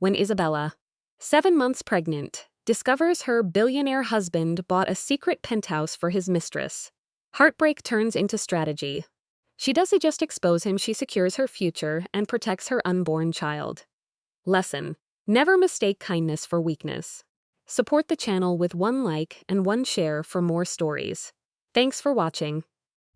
when Isabella, 7 months pregnant, discovers her billionaire husband bought a secret penthouse for his mistress. Heartbreak turns into strategy. She doesn't just expose him, she secures her future and protects her unborn child. Lesson: never mistake kindness for weakness. Support the channel with 1 like and 1 share for more stories. Thanks for watching.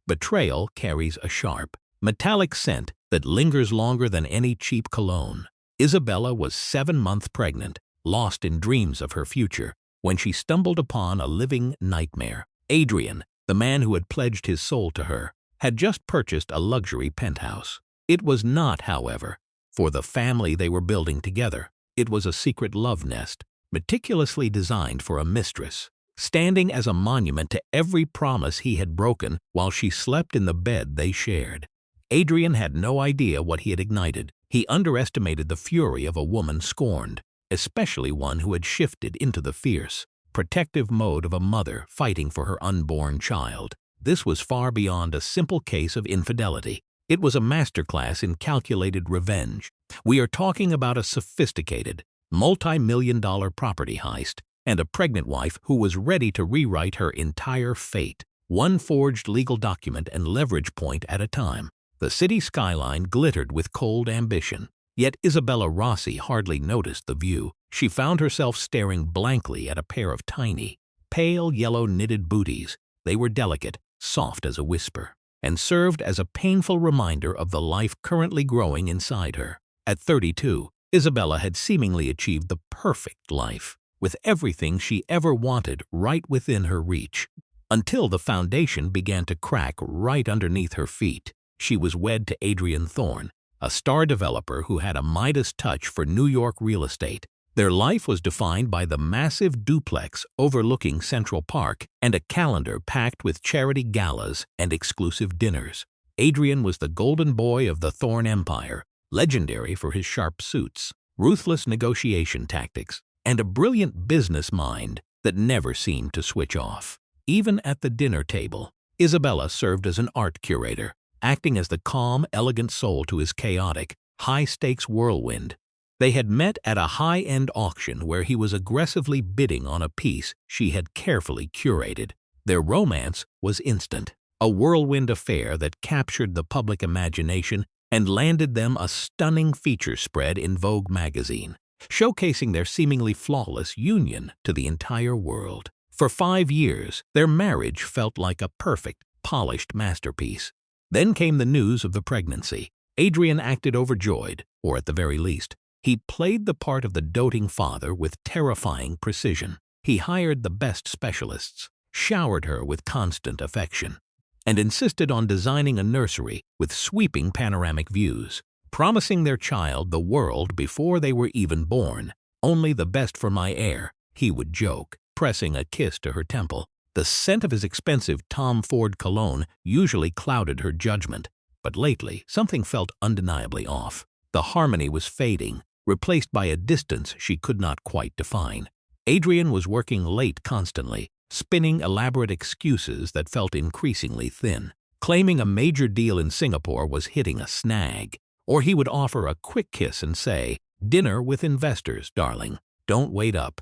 Betrayal carries a sharp, metallic scent that lingers longer than any cheap cologne. Isabella was 7 months pregnant, lost in dreams of her future, when she stumbled upon a living nightmare. Adrian, the man who had pledged his soul to her, had just purchased a luxury penthouse. It was not, however, for the family they were building together. It was a secret love nest, meticulously designed for a mistress, standing as a monument to every promise he had broken while she slept in the bed they shared. Adrian had no idea what he had ignited. He underestimated the fury of a woman scorned, especially one who had shifted into the fierce, protective mode of a mother fighting for her unborn child. This was far beyond a simple case of infidelity. It was a masterclass in calculated revenge. We are talking about a sophisticated, multi-million-dollar property heist and a pregnant wife who was ready to rewrite her entire fate, one forged legal document and leverage point at a time. The city skyline glittered with cold ambition. Yet Isabella Rossi hardly noticed the view. She found herself staring blankly at a pair of tiny, pale yellow knitted booties. They were delicate, soft as a whisper, and served as a painful reminder of the life currently growing inside her. At 32, Isabella had seemingly achieved the perfect life, with everything she ever wanted right within her reach, until the foundation began to crack right underneath her feet. She was wed to Adrian Thorne, a star developer who had a Midas touch for New York real estate. Their life was defined by the massive duplex overlooking Central Park and a calendar packed with charity galas and exclusive dinners. Adrian was the golden boy of the Thorne empire, legendary for his sharp suits, ruthless negotiation tactics, and a brilliant business mind that never seemed to switch off. Even at the dinner table, Isabella served as an art curator, acting as the calm, elegant soul to his chaotic, high-stakes whirlwind. They had met at a high-end auction where he was aggressively bidding on a piece she had carefully curated. Their romance was instant, a whirlwind affair that captured the public imagination and landed them a stunning feature spread in Vogue magazine, showcasing their seemingly flawless union to the entire world. For 5 years, their marriage felt like a perfect, polished masterpiece. Then came the news of the pregnancy. Adrian acted overjoyed, or at the very least, he played the part of the doting father with terrifying precision. He hired the best specialists, showered her with constant affection, and insisted on designing a nursery with sweeping panoramic views, promising their child the world before they were even born. "Only the best for my heir," he would joke, pressing a kiss to her temple. The scent of his expensive Tom Ford cologne usually clouded her judgment, but lately something felt undeniably off. The harmony was fading, replaced by a distance she could not quite define. Adrian was working late constantly, spinning elaborate excuses that felt increasingly thin, claiming a major deal in Singapore was hitting a snag. Or he would offer a quick kiss and say, "Dinner with investors, darling. Don't wait up."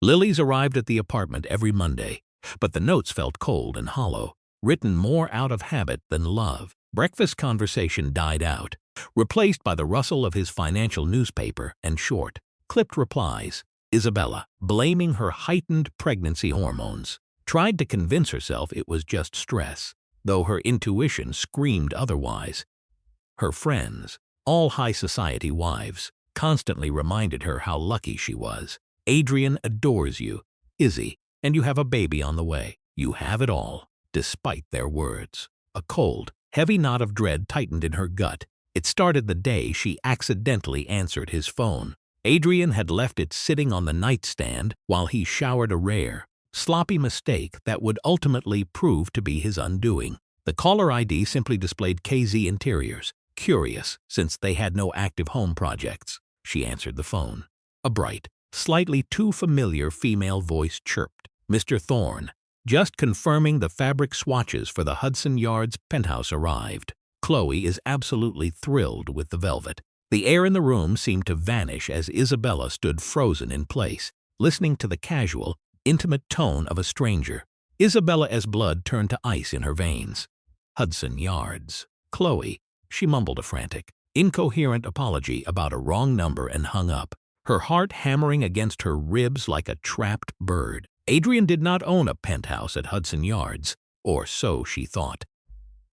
Lilies arrived at the apartment every Monday, but the notes felt cold and hollow, written more out of habit than love. Breakfast conversation died out, replaced by the rustle of his financial newspaper and short, clipped replies. Isabella, blaming her heightened pregnancy hormones, tried to convince herself it was just stress, though her intuition screamed otherwise. Her friends, all high society wives, constantly reminded her how lucky she was. "Adrian adores you, Izzy, and you have a baby on the way. You have it all," despite their words. A cold, heavy knot of dread tightened in her gut. It started the day she accidentally answered his phone. Adrian had left it sitting on the nightstand while he showered a rare, sloppy mistake that would ultimately prove to be his undoing. The caller ID simply displayed KZ Interiors. Curious, since they had no active home projects. She answered the phone. A bright, slightly too familiar female voice chirped. "Mr. Thorne, just confirming the fabric swatches for the Hudson Yards penthouse arrived. Chloe is absolutely thrilled with the velvet. The air in the room seemed to vanish as Isabella stood frozen in place, listening to the casual, intimate tone of a stranger. Isabella's blood turned to ice in her veins. Hudson Yards. Chloe. She mumbled a frantic, incoherent apology about a wrong number and hung up, her heart hammering against her ribs like a trapped bird. Adrian did not own a penthouse at Hudson Yards, or so she thought.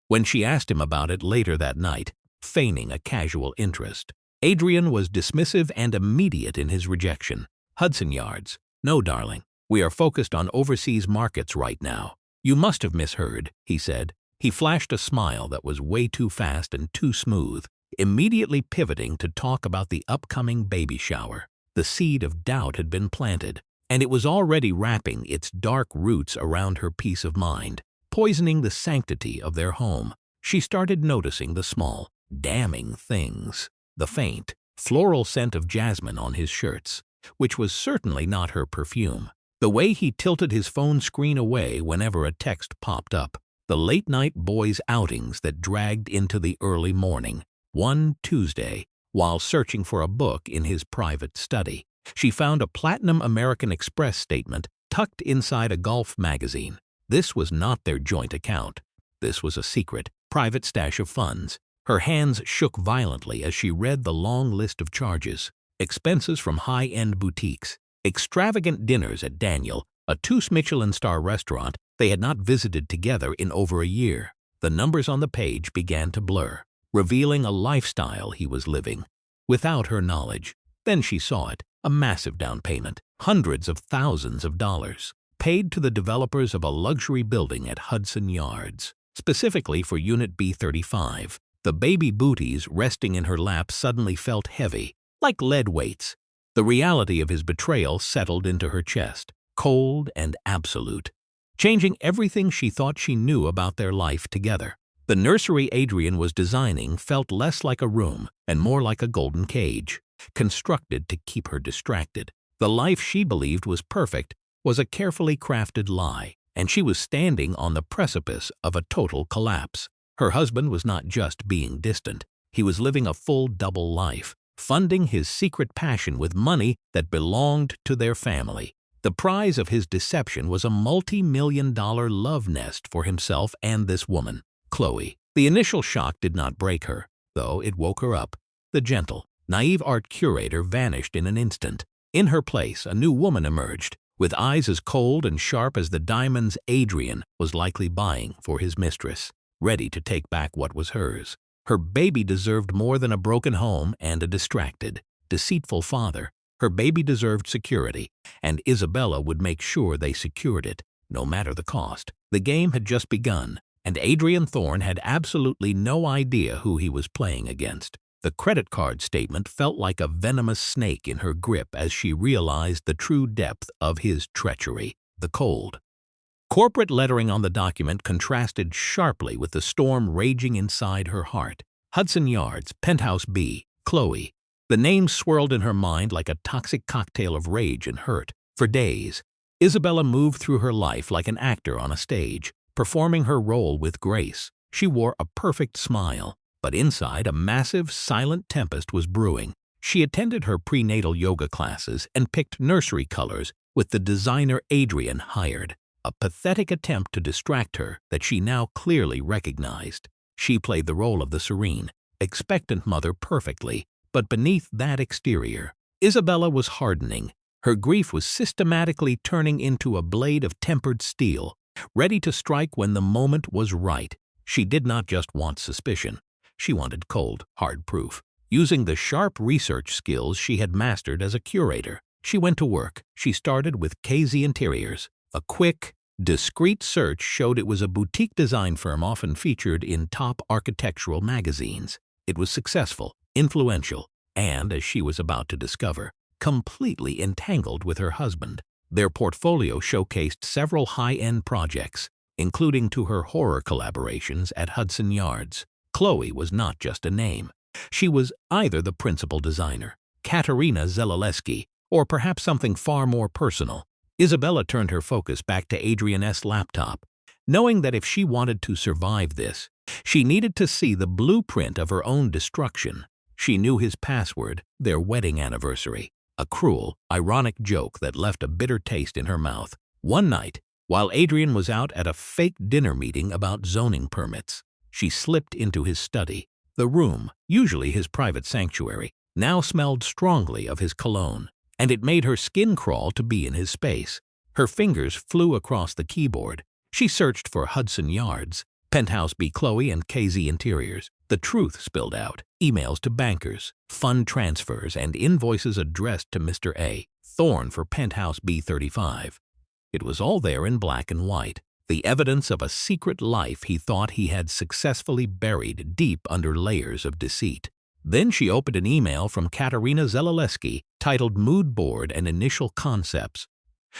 When she asked him about it later that night, feigning a casual interest, Adrian was dismissive and immediate in his rejection. Hudson Yards. No, darling. We are focused on overseas markets right now. You must have misheard, he said. He flashed a smile that was way too fast and too smooth, immediately pivoting to talk about the upcoming baby shower. The seed of doubt had been planted, and it was already wrapping its dark roots around her peace of mind, poisoning the sanctity of their home. She started noticing the small, damning things. The faint, floral scent of jasmine on his shirts, which was certainly not her perfume. The way he tilted his phone screen away whenever a text popped up. The late-night boys' outings that dragged into the early morning. One Tuesday, while searching for a book in his private study, she found a Platinum American Express statement tucked inside a golf magazine. This was not their joint account. This was a secret, private stash of funds. Her hands shook violently as she read the long list of charges. Expenses from high-end boutiques, extravagant dinners at Daniel, a 2-Michelin-star restaurant they had not visited together in over a year. The numbers on the page began to blur, revealing a lifestyle he was living, without her knowledge. Then she saw it, a massive down payment, hundreds of thousands of dollars, paid to the developers of a luxury building at Hudson Yards, specifically for Unit B35. The baby booties resting in her lap suddenly felt heavy, like lead weights. The reality of his betrayal settled into her chest, cold and absolute, changing everything she thought she knew about their life together. The nursery Adrian was designing felt less like a room and more like a golden cage, constructed to keep her distracted. The life she believed was perfect was a carefully crafted lie, and she was standing on the precipice of a total collapse. Her husband was not just being distant. He was living a full double life, funding his secret passion with money that belonged to their family. The prize of his deception was a multi-million-dollar love nest for himself and this woman, Chloe. The initial shock did not break her, though it woke her up. The gentle, naive art curator vanished in an instant. In her place, a new woman emerged, with eyes as cold and sharp as the diamonds Adrian was likely buying for his mistress, ready to take back what was hers. Her baby deserved more than a broken home and a distracted, deceitful father. Her baby deserved security, and Isabella would make sure they secured it, no matter the cost. The game had just begun, and Adrian Thorne had absolutely no idea who he was playing against. The credit card statement felt like a venomous snake in her grip as she realized the true depth of his treachery. The cold, corporate lettering on the document contrasted sharply with the storm raging inside her heart. Hudson Yards, Penthouse B, Chloe. The name swirled in her mind like a toxic cocktail of rage and hurt. For days, Isabella moved through her life like an actor on a stage, performing her role with grace. She wore a perfect smile, but inside a massive, silent tempest was brewing. She attended her prenatal yoga classes and picked nursery colors with the designer Adrian hired, a pathetic attempt to distract her that she now clearly recognized. She played the role of the serene, expectant mother perfectly, but beneath that exterior, Isabella was hardening. Her grief was systematically turning into a blade of tempered steel, ready to strike when the moment was right. She did not just want suspicion. She wanted cold, hard proof. Using the sharp research skills she had mastered as a curator, she went to work. She started with KZ Interiors. A quick, discreet search showed it was a boutique design firm often featured in top architectural magazines. It was successful, influential, and, as she was about to discover, completely entangled with her husband. Their portfolio showcased several high-end projects, including to her horror collaborations at Hudson Yards. Chloe was not just a name. She was either the principal designer, Katerina Zelaleski, or perhaps something far more personal. Isabella turned her focus back to Adrian's laptop, knowing that if she wanted to survive this, she needed to see the blueprint of her own destruction. She knew his password, their wedding anniversary. A cruel, ironic joke that left a bitter taste in her mouth. One night, while Adrian was out at a fake dinner meeting about zoning permits, she slipped into his study. The room, usually his private sanctuary, now smelled strongly of his cologne, and it made her skin crawl to be in his space. Her fingers flew across the keyboard. She searched for Hudson Yards, Penthouse B. Chloe and KZ Interiors. The truth spilled out. Emails to bankers, fund transfers, and invoices addressed to Mr. A. Thorne for Penthouse B35. It was all there in black and white, the evidence of a secret life he thought he had successfully buried deep under layers of deceit. Then she opened an email from Katerina Zelaleski titled Mood Board and Initial Concepts.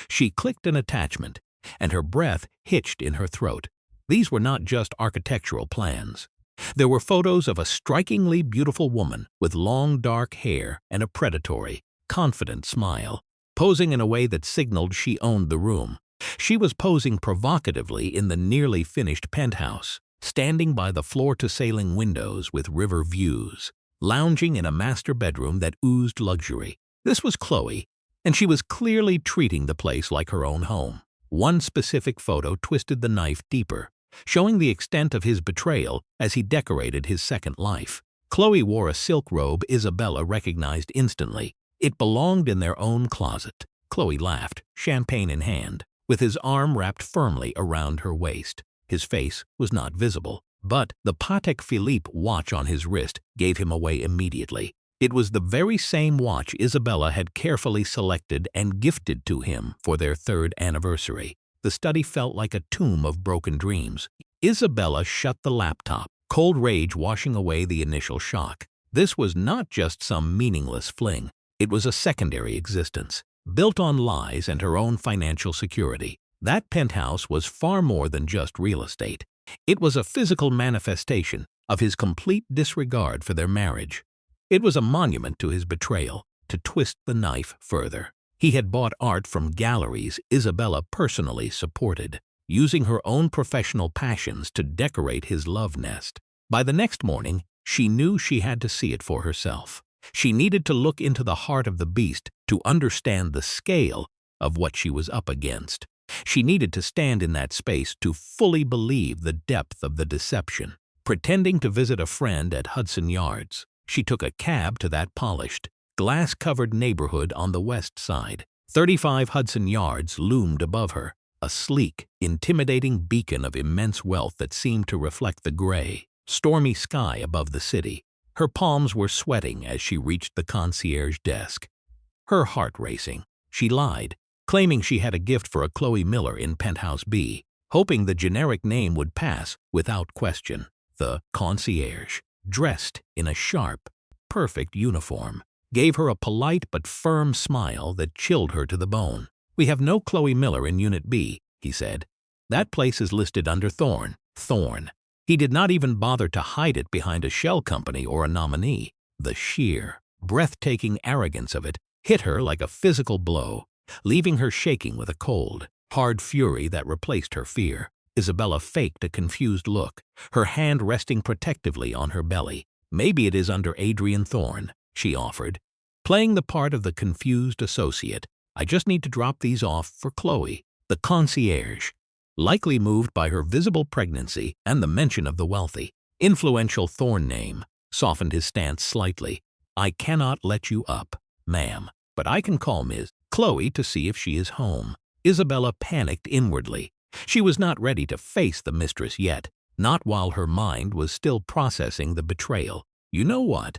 She clicked an attachment, and her breath hitched in her throat. These were not just architectural plans. There were photos of a strikingly beautiful woman with long dark hair and a predatory, confident smile, posing in a way that signaled she owned the room. She was posing provocatively in the nearly finished penthouse, standing by the floor-to-ceiling windows with river views, lounging in a master bedroom that oozed luxury. This was Chloe, and she was clearly treating the place like her own home. One specific photo twisted the knife deeper, showing the extent of his betrayal as he decorated his second life. Chloe wore a silk robe Isabella recognized instantly. It belonged in their own closet. Chloe laughed, champagne in hand, with his arm wrapped firmly around her waist. His face was not visible, but the Patek Philippe watch on his wrist gave him away immediately. It was the very same watch Isabella had carefully selected and gifted to him for their third anniversary. The study felt like a tomb of broken dreams. Isabella shut the laptop, cold rage washing away the initial shock. This was not just some meaningless fling. It was a secondary existence, built on lies and her own financial security. That penthouse was far more than just real estate. It was a physical manifestation of his complete disregard for their marriage. It was a monument to his betrayal. To twist the knife further, he had bought art from galleries Isabella personally supported, using her own professional passions to decorate his love nest. By the next morning, she knew she had to see it for herself. She needed to look into the heart of the beast to understand the scale of what she was up against. She needed to stand in that space to fully believe the depth of the deception. Pretending to visit a friend at Hudson Yards, she took a cab to that polished, glass-covered neighborhood on the west side. 35 Hudson Yards loomed above her, a sleek, intimidating beacon of immense wealth that seemed to reflect the gray, stormy sky above the city. Her palms were sweating as she reached the concierge desk. Her heart racing, she lied, claiming she had a gift for a Chloe Miller in Penthouse B, hoping the generic name would pass without question. The concierge, dressed in a sharp, perfect uniform, gave her a polite but firm smile that chilled her to the bone. "We have no Chloe Miller in Unit B," he said. "That place is listed under Thorne." Thorne. He did not even bother to hide it behind a shell company or a nominee. The sheer, breathtaking arrogance of it hit her like a physical blow, leaving her shaking with a cold, hard fury that replaced her fear. Isabella faked a confused look, her hand resting protectively on her belly. "Maybe it is under Adrian Thorne," she offered, playing the part of the confused associate. "I just need to drop these off for Chloe." The concierge, likely moved by her visible pregnancy and the mention of the wealthy, influential Thorne name, softened his stance slightly. "I cannot let you up, ma'am, but I can call Ms. Chloe to see if she is home." Isabella panicked inwardly. She was not ready to face the mistress yet, not while her mind was still processing the betrayal. "You know what?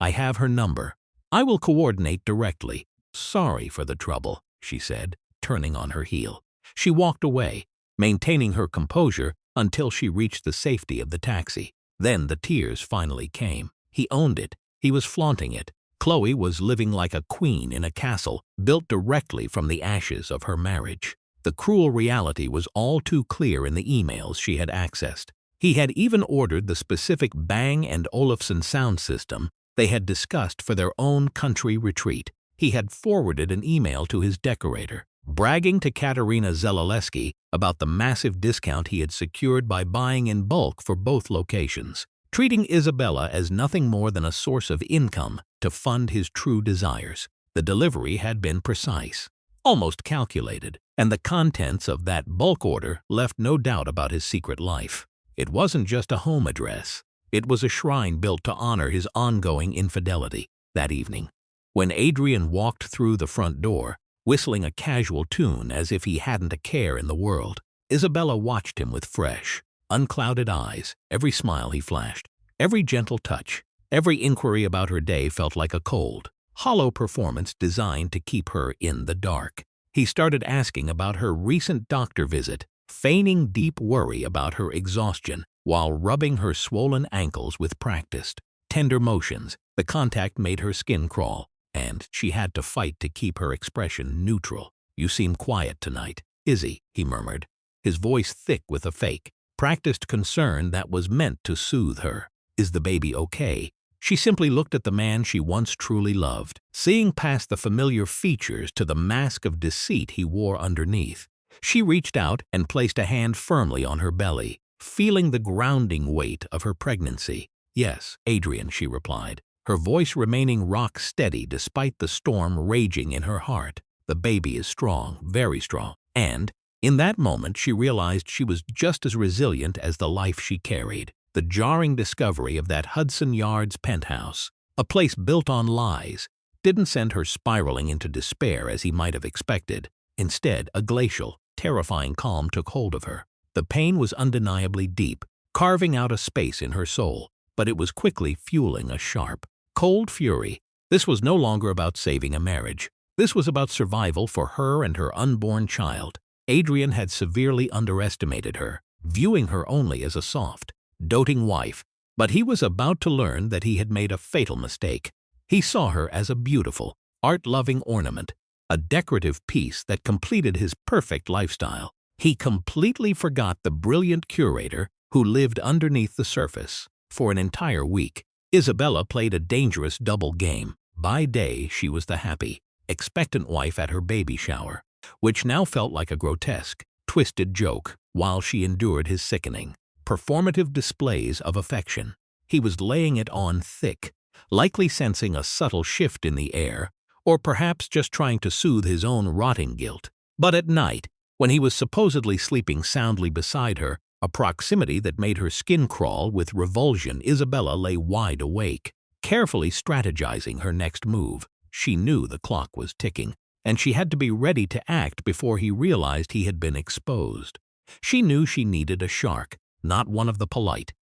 I have her number. I will coordinate directly." "Sorry for the trouble," she said, turning on her heel. She walked away, maintaining her composure until she reached the safety of the taxi. Then the tears finally came. He owned it. He was flaunting it. Chloe was living like a queen in a castle built directly from the ashes of her marriage. The cruel reality was all too clear in the emails she had accessed. He had even ordered the specific Bang & Olufsen sound system they had discussed for their own country retreat. He had forwarded an email to his decorator, bragging to Katerina Zelaleski about the massive discount he had secured by buying in bulk for both locations. treating Isabella as nothing more than a source of income to fund his true desires. The delivery had been precise, almost calculated, and the contents of that bulk order left no doubt about his secret life. It wasn't just a home address. It was a shrine built to honor his ongoing infidelity. That evening, when Adrian walked through the front door, whistling a casual tune as if he hadn't a care in the world, Isabella watched him with fresh, unclouded eyes. Every smile he flashed, every gentle touch, every inquiry about her day felt like a cold, hollow performance designed to keep her in the dark. He started asking about her recent doctor visit, feigning deep worry about her exhaustion while rubbing her swollen ankles with practiced, tender motions. The contact made her skin crawl, and she had to fight to keep her expression neutral. "You seem quiet tonight, Izzy," he murmured, his voice thick with a fake, practiced concern that was meant to soothe her. "Is the baby okay?" She simply looked at the man she once truly loved, seeing past the familiar features to the mask of deceit he wore underneath. She reached out and placed a hand firmly on her belly, feeling the grounding weight of her pregnancy. "Yes, Adrian," she replied, her voice remaining rock steady despite the storm raging in her heart. "The baby is strong, very strong." And, in that moment, she realized she was just as resilient as the life she carried. The jarring discovery of that Hudson Yards penthouse, a place built on lies, didn't send her spiraling into despair as he might have expected. Instead, a glacial, terrifying calm took hold of her. The pain was undeniably deep, carving out a space in her soul, but it was quickly fueling a sharp, cold fury. This was no longer about saving a marriage. This was about survival for her and her unborn child. Adrian had severely underestimated her, viewing her only as a soft, doting wife, but he was about to learn that he had made a fatal mistake. He saw her as a beautiful, art-loving ornament, a decorative piece that completed his perfect lifestyle. He completely forgot the brilliant curator who lived underneath the surface. For an entire week, Isabella played a dangerous double game. By day, she was the happy, expectant wife at her baby shower, which now felt like a grotesque, twisted joke, while she endured his sickening, performative displays of affection. He was laying it on thick, likely sensing a subtle shift in the air, or perhaps just trying to soothe his own rotting guilt. But at night, when he was supposedly sleeping soundly beside her, a proximity that made her skin crawl with revulsion, Isabella lay wide awake, carefully strategizing her next move. She knew the clock was ticking, and she had to be ready to act before he realized he had been exposed. She knew she needed a shark, not one of the polite,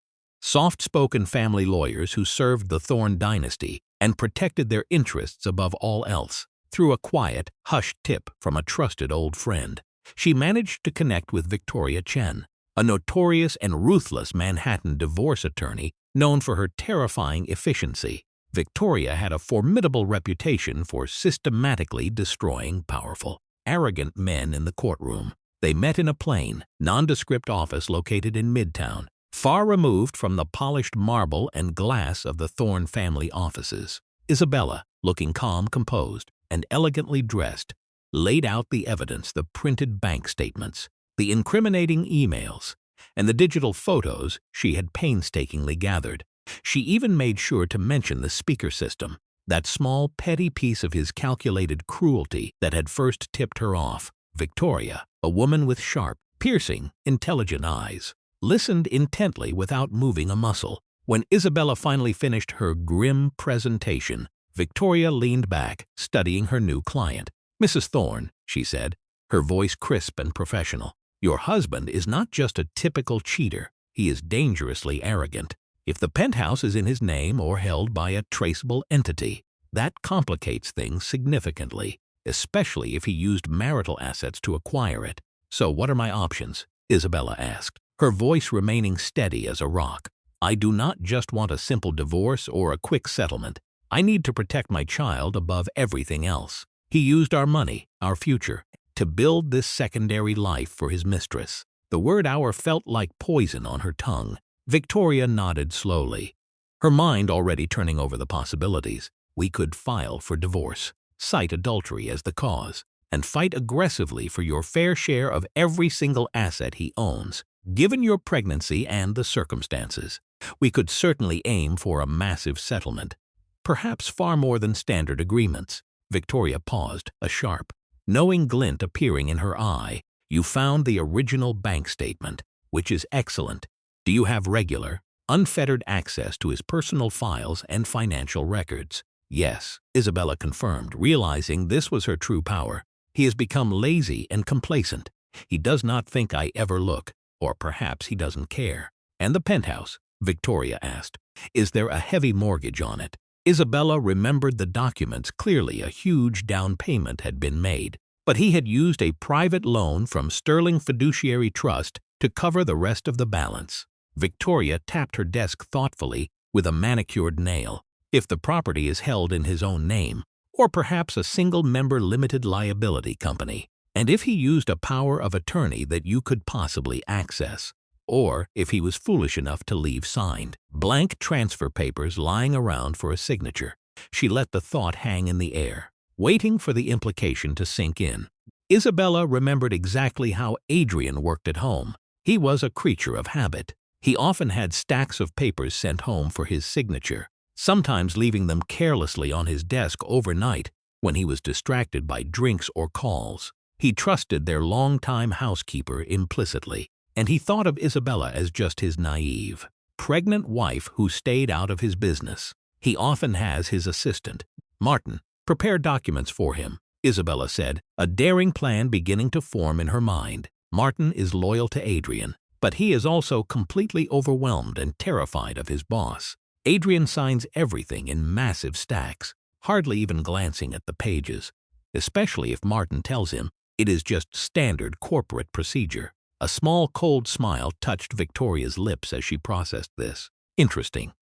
soft-spoken family lawyers who served the Thorne dynasty and protected their interests above all else. Through a quiet, hushed tip from a trusted old friend, she managed to connect with Victoria Chen, a notorious and ruthless Manhattan divorce attorney known for her terrifying efficiency. Victoria had a formidable reputation for systematically destroying powerful, arrogant men in the courtroom. They met in a plain, nondescript office located in Midtown, far removed from the polished marble and glass of the Thorne family offices. Isabella, looking calm, composed, and elegantly dressed, laid out the evidence: the printed bank statements, the incriminating emails, and the digital photos she had painstakingly gathered. She even made sure to mention the speaker system, that small, petty piece of his calculated cruelty that had first tipped her off. Victoria, a woman with sharp, piercing, intelligent eyes, listened intently without moving a muscle. When Isabella finally finished her grim presentation, Victoria leaned back, studying her new client. "Mrs. Thorne," she said, her voice crisp and professional, "your husband is not just a typical cheater. He is dangerously arrogant. If the penthouse is in his name or held by a traceable entity, that complicates things significantly, especially if he used marital assets to acquire it." "So what are my options?" Isabella asked, her voice remaining steady as a rock. "I do not just want a simple divorce or a quick settlement. I need to protect my child above everything else. He used our money, our future, to build this secondary life for his mistress." The word "our" felt like poison on her tongue. Victoria nodded slowly, her mind already turning over the possibilities. "We could file for divorce, cite adultery as the cause, and fight aggressively for your fair share of every single asset he owns, given your pregnancy and the circumstances. We could certainly aim for a massive settlement. Perhaps far more than standard agreements. Victoria paused, a sharp, knowing glint appearing in her eye. You found the original bank statement, which is excellent. Do you have regular, unfettered access to his personal files and financial records? Yes, Isabella confirmed, realizing this was her true power. He has become lazy and complacent. He does not think I ever look, or perhaps he doesn't care. And the penthouse? Victoria asked. Is there a heavy mortgage on it? Isabella remembered the documents. Clearly, a huge down payment had been made, but he had used a private loan from Sterling Fiduciary Trust to cover the rest of the balance. Victoria tapped her desk thoughtfully with a manicured nail. If the property is held in his own name, or perhaps a single-member limited liability company, and if he used a power of attorney that you could possibly access, or if he was foolish enough to leave signed, blank transfer papers lying around for a signature. She let the thought hang in the air, waiting for the implication to sink in. Isabella remembered exactly how Adrian worked at home. He was a creature of habit. He often had stacks of papers sent home for his signature, sometimes leaving them carelessly on his desk overnight when he was distracted by drinks or calls. He trusted their longtime housekeeper implicitly, and he thought of Isabella as just his naive, pregnant wife who stayed out of his business. He often has his assistant, Martin, prepare documents for him, Isabella said, a daring plan beginning to form in her mind. Martin is loyal to Adrian, but he is also completely overwhelmed and terrified of his boss. Adrian signs everything in massive stacks, hardly even glancing at the pages, especially if Martin tells him it is just standard corporate procedure. A small cold smile touched Victoria's lips as she processed this. Interesting.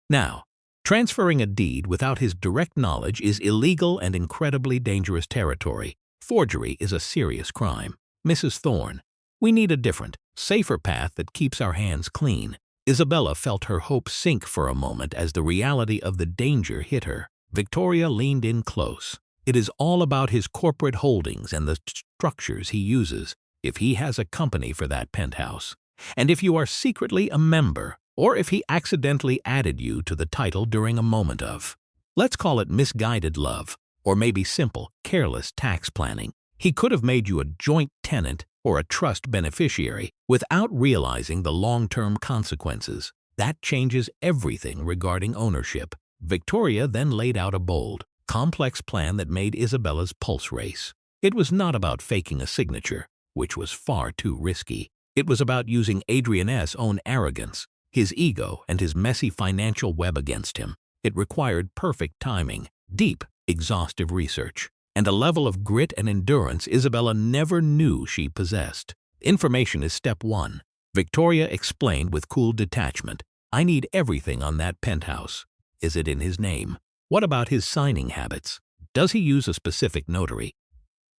Now, transferring a deed without his direct knowledge is illegal and incredibly dangerous territory. Forgery is a serious crime. Mrs. Thorne, we need a different, safer path that keeps our hands clean. Isabella felt her hope sink for a moment as the reality of the danger hit her. Victoria leaned in close. It is all about his corporate holdings and the structures he uses. If he has a company for that penthouse, and if you are secretly a member, or if he accidentally added you to the title during a moment of, let's call it misguided love, or maybe simple, careless tax planning. He could have made you a joint tenant or a trust beneficiary without realizing the long-term consequences. That changes everything regarding ownership. Victoria then laid out a bold, complex plan that made Isabella's pulse race. It was not about faking a signature, which was far too risky. It was about using Adrian's own arrogance, his ego, and his messy financial web against him. It required perfect timing, deep, exhaustive research, and a level of grit and endurance Isabella never knew she possessed. Information is step one, Victoria explained with cool detachment. I need everything on that penthouse. Is it in his name? What about his signing habits? Does he use a specific notary?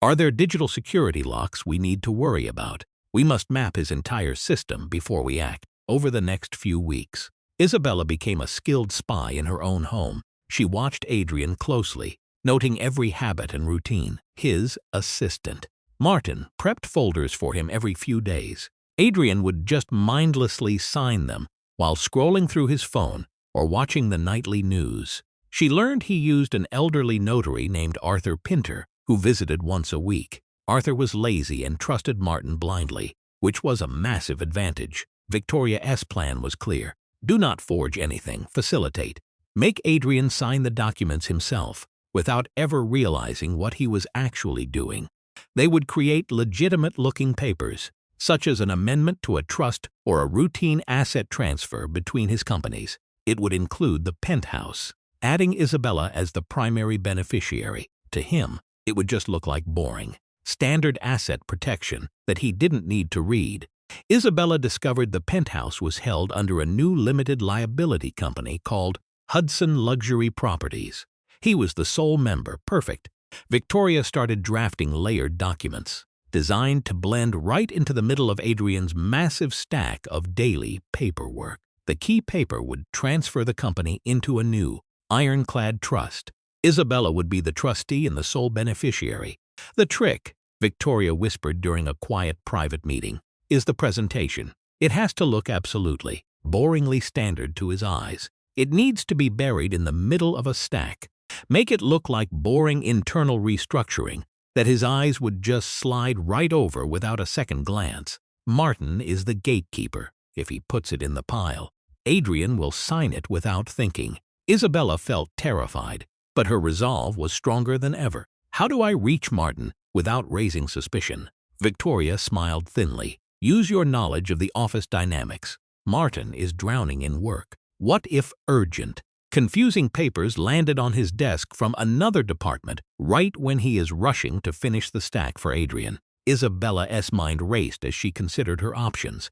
Are there digital security locks we need to worry about? We must map his entire system before we act. Over the next few weeks, Isabella became a skilled spy in her own home. She watched Adrian closely, noting every habit and routine. His assistant, Martin, prepped folders for him every few days. Adrian would just mindlessly sign them while scrolling through his phone or watching the nightly news. She learned he used an elderly notary named Arthur Pinter, who visited once a week. Arthur was lazy and trusted Martin blindly, which was a massive advantage. Victoria's plan was clear. Do not forge anything, facilitate. Make Adrian sign the documents himself, without ever realizing what he was actually doing. They would create legitimate-looking papers, such as an amendment to a trust or a routine asset transfer between his companies. It would include the penthouse, adding Isabella as the primary beneficiary. To him, it would just look like boring, standard asset protection that he didn't need to read. Isabella discovered the penthouse was held under a new limited liability company called Hudson Luxury Properties. He was the sole member. Perfect. Victoria started drafting layered documents, designed to blend right into the middle of Adrian's massive stack of daily paperwork. The key paper would transfer the company into a new, ironclad trust. Isabella would be the trustee and the sole beneficiary. The trick, Victoria whispered during a quiet private meeting, is the presentation. It has to look absolutely boringly standard to his eyes. It needs to be buried in the middle of a stack. Make it look like boring internal restructuring that his eyes would just slide right over without a second glance. Martin is the gatekeeper. If he puts it in the pile, Adrian will sign it without thinking. Isabella felt terrified, but her resolve was stronger than ever. How do I reach Martin without raising suspicion? Victoria smiled thinly. Use your knowledge of the office dynamics. Martin is drowning in work. What if urgent? Confusing papers landed on his desk from another department right when he is rushing to finish the stack for Adrian. Isabella's mind raced as she considered her options.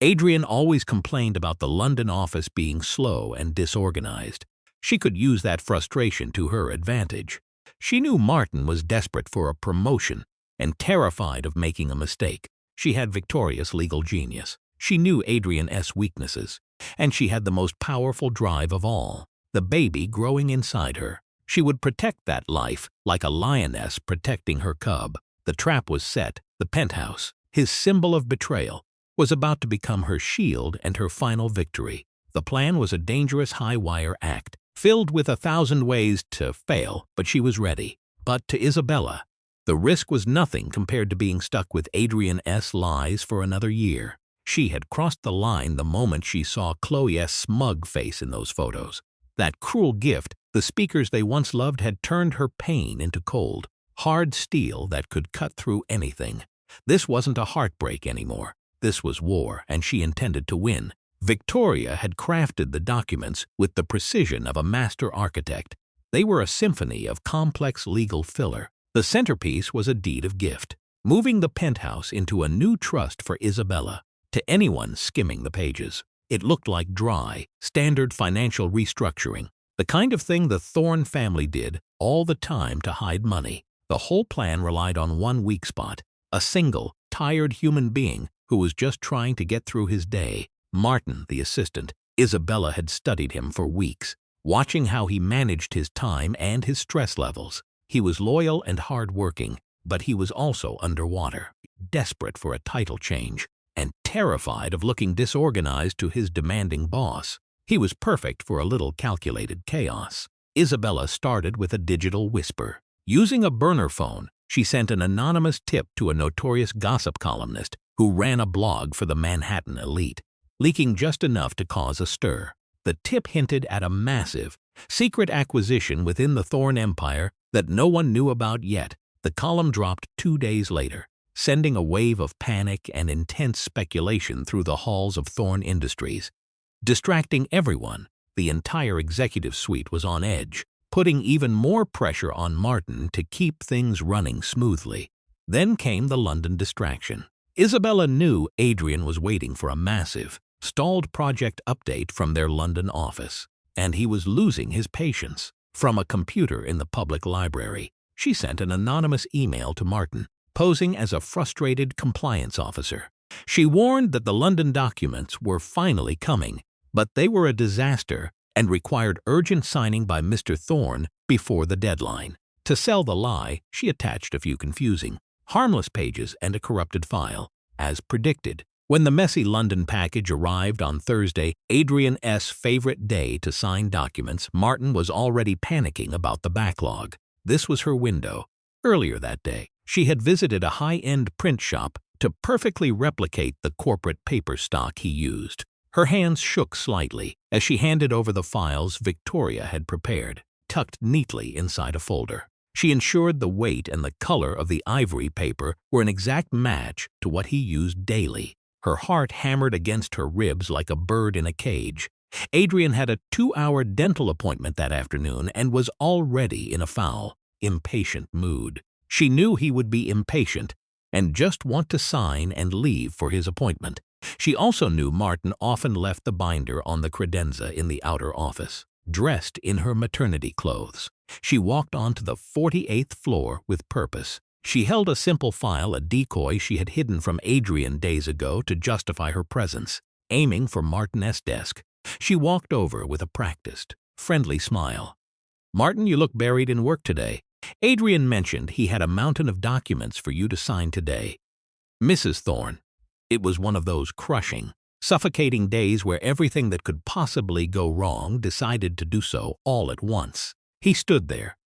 Adrian always complained about the London office being slow and disorganized. She could use that frustration to her advantage. She knew Martin was desperate for a promotion and terrified of making a mistake. She had Victoria's legal genius. She knew Adrian's weaknesses, and she had the most powerful drive of all, the baby growing inside her. She would protect that life like a lioness protecting her cub. The trap was set. The penthouse, his symbol of betrayal, was about to become her shield and her final victory. The plan was a dangerous high-wire act, filled with 1,000 ways to fail, but she was ready. But to Isabella, the risk was nothing compared to being stuck with Adrian's lies for another year. She had crossed the line the moment she saw Chloe's smug face in those photos. That cruel gift, the speakers they once loved, had turned her pain into cold, hard steel that could cut through anything. This wasn't a heartbreak anymore. This was war, and she intended to win. Victoria had crafted the documents with the precision of a master architect. They were a symphony of complex legal filler. The centerpiece was a deed of gift, moving the penthouse into a new trust for Isabella. To anyone skimming the pages, it looked like dry, standard financial restructuring, the kind of thing the Thorne family did all the time to hide money. The whole plan relied on one weak spot, a single, tired human being who was just trying to get through his day. Martin, the assistant. Isabella had studied him for weeks, watching how he managed his time and his stress levels. He was loyal and hard-working, but he was also underwater, desperate for a title change, and terrified of looking disorganized to his demanding boss. He was perfect for a little calculated chaos. Isabella started with a digital whisper. Using a burner phone, she sent an anonymous tip to a notorious gossip columnist who ran a blog for the Manhattan elite, leaking just enough to cause a stir. The tip hinted at a massive, secret acquisition within the Thorne empire that no one knew about yet. The column dropped 2 days later, sending a wave of panic and intense speculation through the halls of Thorne Industries. Distracting everyone, the entire executive suite was on edge, putting even more pressure on Martin to keep things running smoothly. Then came the London distraction. Isabella knew Adrian was waiting for a massive, stalled project update from their London office, and he was losing his patience. From a computer in the public library, she sent an anonymous email to Martin, posing as a frustrated compliance officer. She warned that the London documents were finally coming, but they were a disaster and required urgent signing by Mr. Thorne before the deadline. To sell the lie, she attached a few confusing, harmless pages and a corrupted file. As predicted, when the messy London package arrived on Thursday, Adrian's favorite day to sign documents, Martin was already panicking about the backlog. This was her window. Earlier that day, she had visited a high-end print shop to perfectly replicate the corporate paper stock he used. Her hands shook slightly as she handed over the files Victoria had prepared, tucked neatly inside a folder. She ensured the weight and the color of the ivory paper were an exact match to what he used daily. Her heart hammered against her ribs like a bird in a cage. Adrian had a 2-hour dental appointment that afternoon and was already in a foul, impatient mood. She knew he would be impatient and just want to sign and leave for his appointment. She also knew Martin often left the binder on the credenza in the outer office. Dressed in her maternity clothes, she walked onto the 48th floor with purpose. She held a simple file, a decoy she had hidden from Adrian days ago to justify her presence. Aiming for Martin's desk, she walked over with a practiced, friendly smile. "Martin, you look buried in work today. Adrian mentioned he had a mountain of documents for you to sign today." "Mrs. Thorne." It was one of those crushing, Suffocating days where everything that could possibly go wrong decided to do so all at once. He stood there,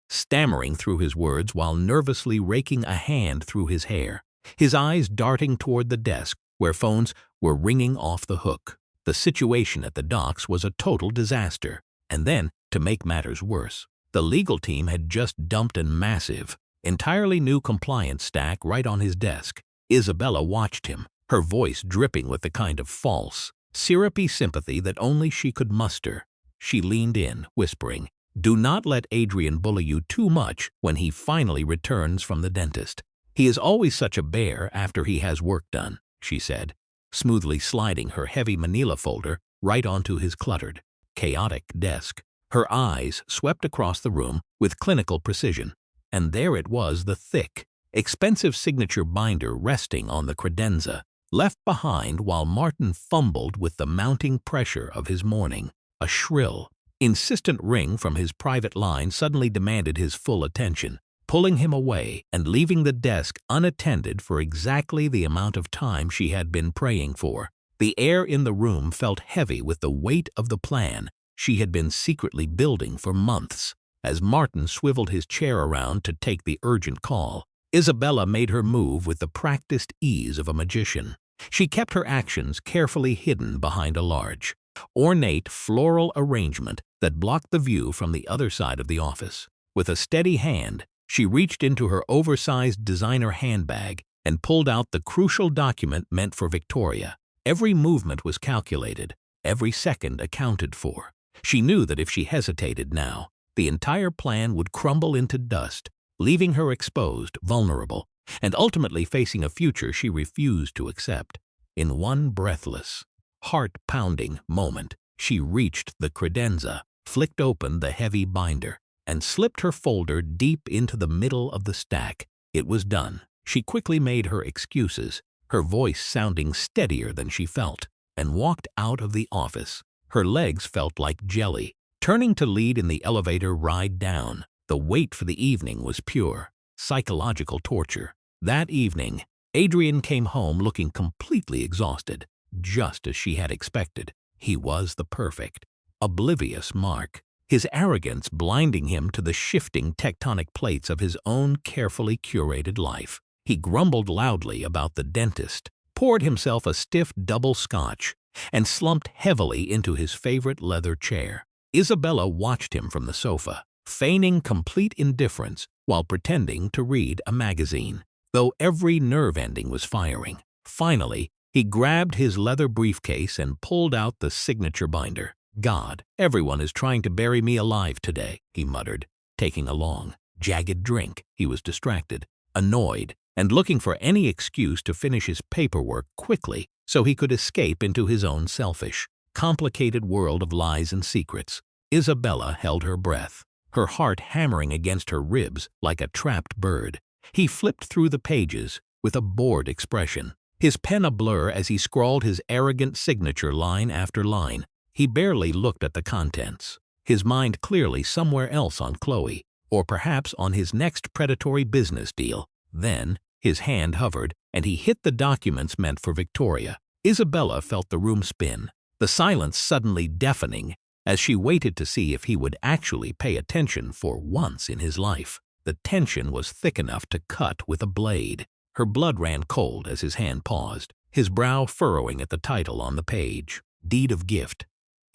stammering through his words while nervously raking a hand through his hair, his eyes darting toward the desk where phones were ringing off the hook. The situation at the docks was a total disaster. And then, to make matters worse, the legal team had just dumped a massive, entirely new compliance stack right on his desk. Isabella watched him, her voice dripping with the kind of false, syrupy sympathy that only she could muster. She leaned in, whispering, "Do not let Adrian bully you too much when he finally returns from the dentist. He is always such a bear after he has work done," she said, smoothly sliding her heavy manila folder right onto his cluttered, chaotic desk. Her eyes swept across the room with clinical precision, and there it was, the thick, expensive signature binder resting on the credenza, left behind while Martin fumbled with the mounting pressure of his morning. A shrill, insistent ring from his private line suddenly demanded his full attention, pulling him away and leaving the desk unattended for exactly the amount of time she had been praying for. The air in the room felt heavy with the weight of the plan she had been secretly building for months. As Martin swiveled his chair around to take the urgent call, Isabella made her move with the practiced ease of a magician. She kept her actions carefully hidden behind a large, ornate floral arrangement that blocked the view from the other side of the office. With a steady hand, she reached into her oversized designer handbag and pulled out the crucial document meant for Victoria. Every movement was calculated, every second accounted for. She knew that if she hesitated now, the entire plan would crumble into dust, leaving her exposed, vulnerable, and ultimately facing a future she refused to accept. In one breathless, heart-pounding moment, she reached the credenza, flicked open the heavy binder, and slipped her folder deep into the middle of the stack. It was done. She quickly made her excuses, her voice sounding steadier than she felt, and walked out of the office. Her legs felt like jelly. Turning to lead in the elevator ride down, the wait for the evening was pure, psychological torture. That evening, Adrian came home looking completely exhausted, just as she had expected. He was the perfect, oblivious Mark, his arrogance blinding him to the shifting tectonic plates of his own carefully curated life. He grumbled loudly about the dentist, poured himself a stiff double scotch, and slumped heavily into his favorite leather chair. Isabella watched him from the sofa, feigning complete indifference while pretending to read a magazine, though every nerve ending was firing. Finally, he grabbed his leather briefcase and pulled out the signature binder. "God, everyone is trying to bury me alive today," he muttered, taking a long, jagged drink. He was distracted, annoyed, and looking for any excuse to finish his paperwork quickly so he could escape into his own selfish, complicated world of lies and secrets. Isabella held her breath, her heart hammering against her ribs like a trapped bird. He flipped through the pages with a bored expression, his pen a blur as he scrawled his arrogant signature line after line. He barely looked at the contents, his mind clearly somewhere else on Chloe, or perhaps on his next predatory business deal. Then, his hand hovered, and he hit the documents meant for Victoria. Isabella felt the room spin, the silence suddenly deafening as she waited to see if he would actually pay attention for once in his life. The tension was thick enough to cut with a blade. Her blood ran cold as his hand paused, his brow furrowing at the title on the page, Deed of Gift.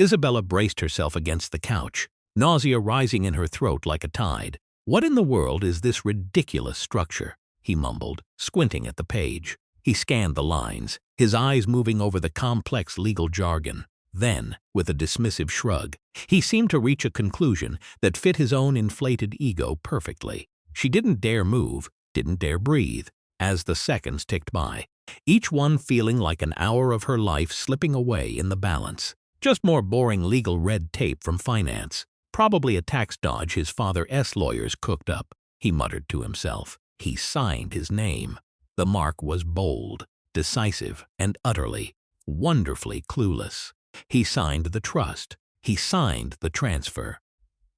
Isabella braced herself against the couch, nausea rising in her throat like a tide. "What in the world is this ridiculous structure?" he mumbled, squinting at the page. He scanned the lines, his eyes moving over the complex legal jargon. Then, with a dismissive shrug, he seemed to reach a conclusion that fit his own inflated ego perfectly. She didn't dare move, didn't dare breathe, as the seconds ticked by, each one feeling like an hour of her life slipping away in the balance. Just more boring legal red tape from finance. Probably a tax dodge his father's lawyers cooked up, he muttered to himself. He signed his name. The mark was bold, decisive, and utterly, wonderfully clueless. He signed the trust. He signed the transfer.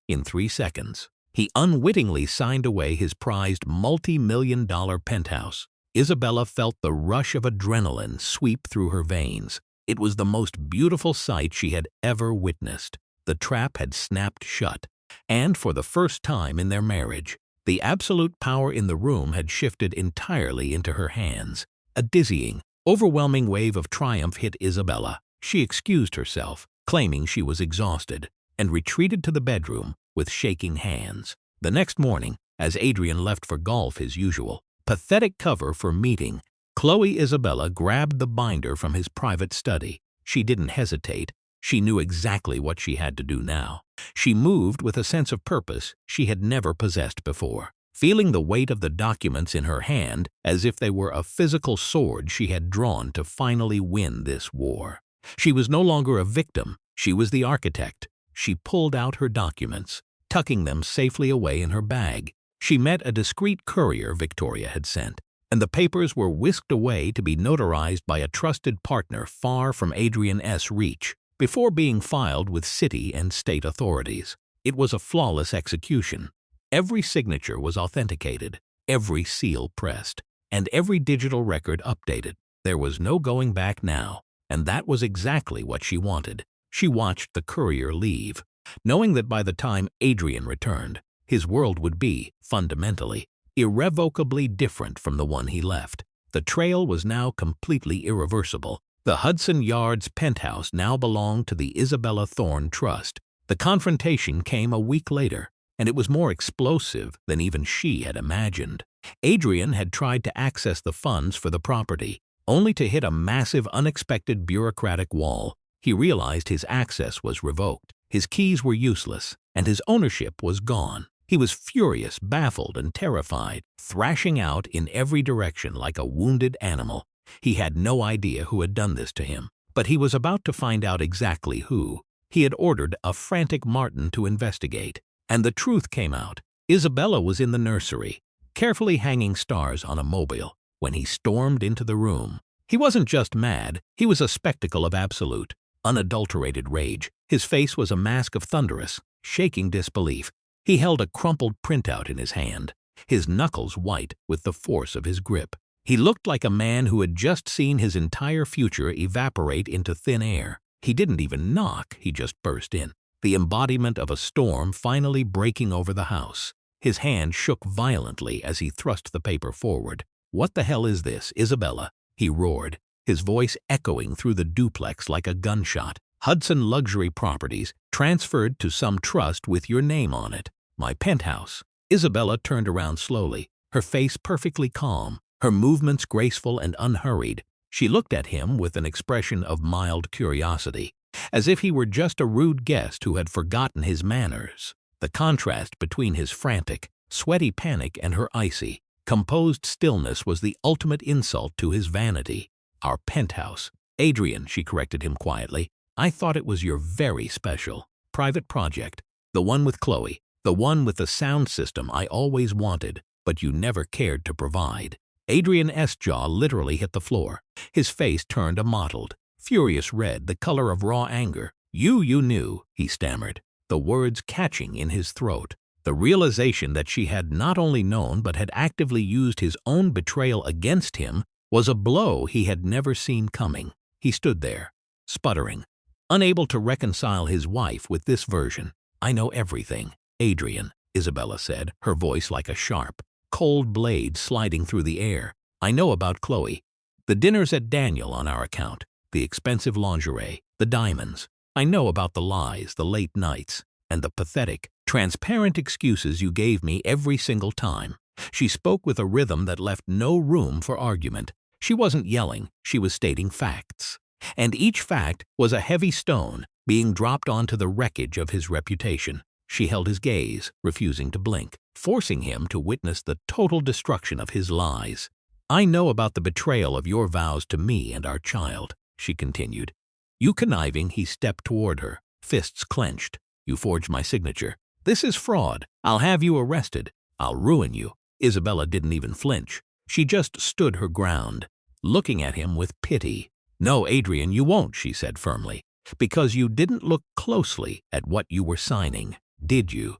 In 3 seconds, he unwittingly signed away his prized multi-million-dollar penthouse. Isabella felt the rush of adrenaline sweep through her veins. It was the most beautiful sight she had ever witnessed. The trap had snapped shut, and for the first time in their marriage, the absolute power in the room had shifted entirely into her hands. A dizzying, overwhelming wave of triumph hit Isabella. She excused herself, claiming she was exhausted, and retreated to the bedroom with shaking hands. The next morning, as Adrian left for golf his usual pathetic cover for meeting, Chloe Isabella grabbed the binder from his private study. She didn't hesitate. She knew exactly what she had to do now. She moved with a sense of purpose she had never possessed before, feeling the weight of the documents in her hand as if they were a physical sword she had drawn to finally win this war. She was no longer a victim. She was the architect. She pulled out her documents, tucking them safely away in her bag. She met a discreet courier Victoria had sent, and the papers were whisked away to be notarized by a trusted partner far from Adrian's reach, before being filed with city and state authorities. It was a flawless execution. Every signature was authenticated, every seal pressed, and every digital record updated. There was no going back now, and that was exactly what she wanted. She watched the courier leave, knowing that by the time Adrian returned, his world would be, fundamentally, irrevocably different from the one he left. The trail was now completely irreversible. The Hudson Yards penthouse now belonged to the Isabella Thorne Trust. The confrontation came a week later, and it was more explosive than even she had imagined. Adrian had tried to access the funds for the property, only to hit a massive, unexpected bureaucratic wall. He realized his access was revoked. His keys were useless, and his ownership was gone. He was furious, baffled, and terrified, thrashing out in every direction like a wounded animal. He had no idea who had done this to him, but he was about to find out exactly who. He had ordered a frantic Martin to investigate, and the truth came out. Isabella was in the nursery, carefully hanging stars on a mobile, when he stormed into the room. He wasn't just mad, he was a spectacle of absolute, unadulterated rage. His face was a mask of thunderous, shaking disbelief. He held a crumpled printout in his hand, his knuckles white with the force of his grip. He looked like a man who had just seen his entire future evaporate into thin air. He didn't even knock, he just burst in, the embodiment of a storm finally breaking over the house. His hand shook violently as he thrust the paper forward. "What the hell is this, Isabella?" he roared, his voice echoing through the duplex like a gunshot. "Hudson Luxury Properties, transferred to some trust with your name on it. My penthouse." Isabella turned around slowly, her face perfectly calm, her movements graceful and unhurried. She looked at him with an expression of mild curiosity, as if he were just a rude guest who had forgotten his manners. The contrast between his frantic, sweaty panic and her icy, composed stillness was the ultimate insult to his vanity. "Our penthouse." "Adrian," she corrected him quietly, "I thought it was your very special private project, the one with Chloe, the one with the sound system I always wanted, but you never cared to provide." Adrian's jaw literally hit the floor. His face turned a mottled, furious red, the color of raw anger. You knew," he stammered, the words catching in his throat. The realization that she had not only known but had actively used his own betrayal against him was a blow he had never seen coming. He stood there, sputtering, unable to reconcile his wife with this version. "I know everything, Adrian," Isabella said, her voice like a sharp, cold blade sliding through the air. "I know about Chloe. The dinners at Daniel on our account, the expensive lingerie, the diamonds. I know about the lies, the late nights, and the pathetic, transparent excuses you gave me every single time." She spoke with a rhythm that left no room for argument. She wasn't yelling, she was stating facts. And each fact was a heavy stone being dropped onto the wreckage of his reputation. She held his gaze, refusing to blink, forcing him to witness the total destruction of his lies. "I know about the betrayal of your vows to me and our child," she continued. "You conniving," he stepped toward her, fists clenched. "You forged my signature. This is fraud. I'll have you arrested. I'll ruin you." Isabella didn't even flinch. She just stood her ground, looking at him with pity. "No, Adrian, you won't," she said firmly, "because you didn't look closely at what you were signing, did you?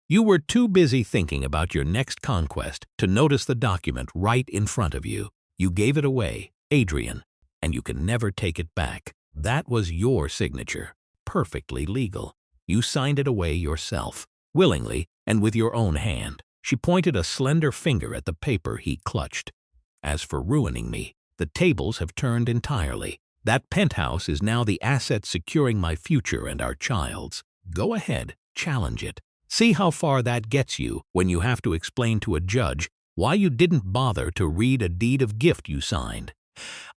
You were too busy thinking about your next conquest to notice the document right in front of you. You gave it away, Adrian, and you can never take it back." That was your signature, perfectly legal. You signed it away yourself, willingly and with your own hand. She pointed a slender finger at the paper he clutched. As for ruining me, the tables have turned entirely. That penthouse is now the asset securing my future and our child's. Go ahead, challenge it. See how far that gets you when you have to explain to a judge why you didn't bother to read a deed of gift you signed.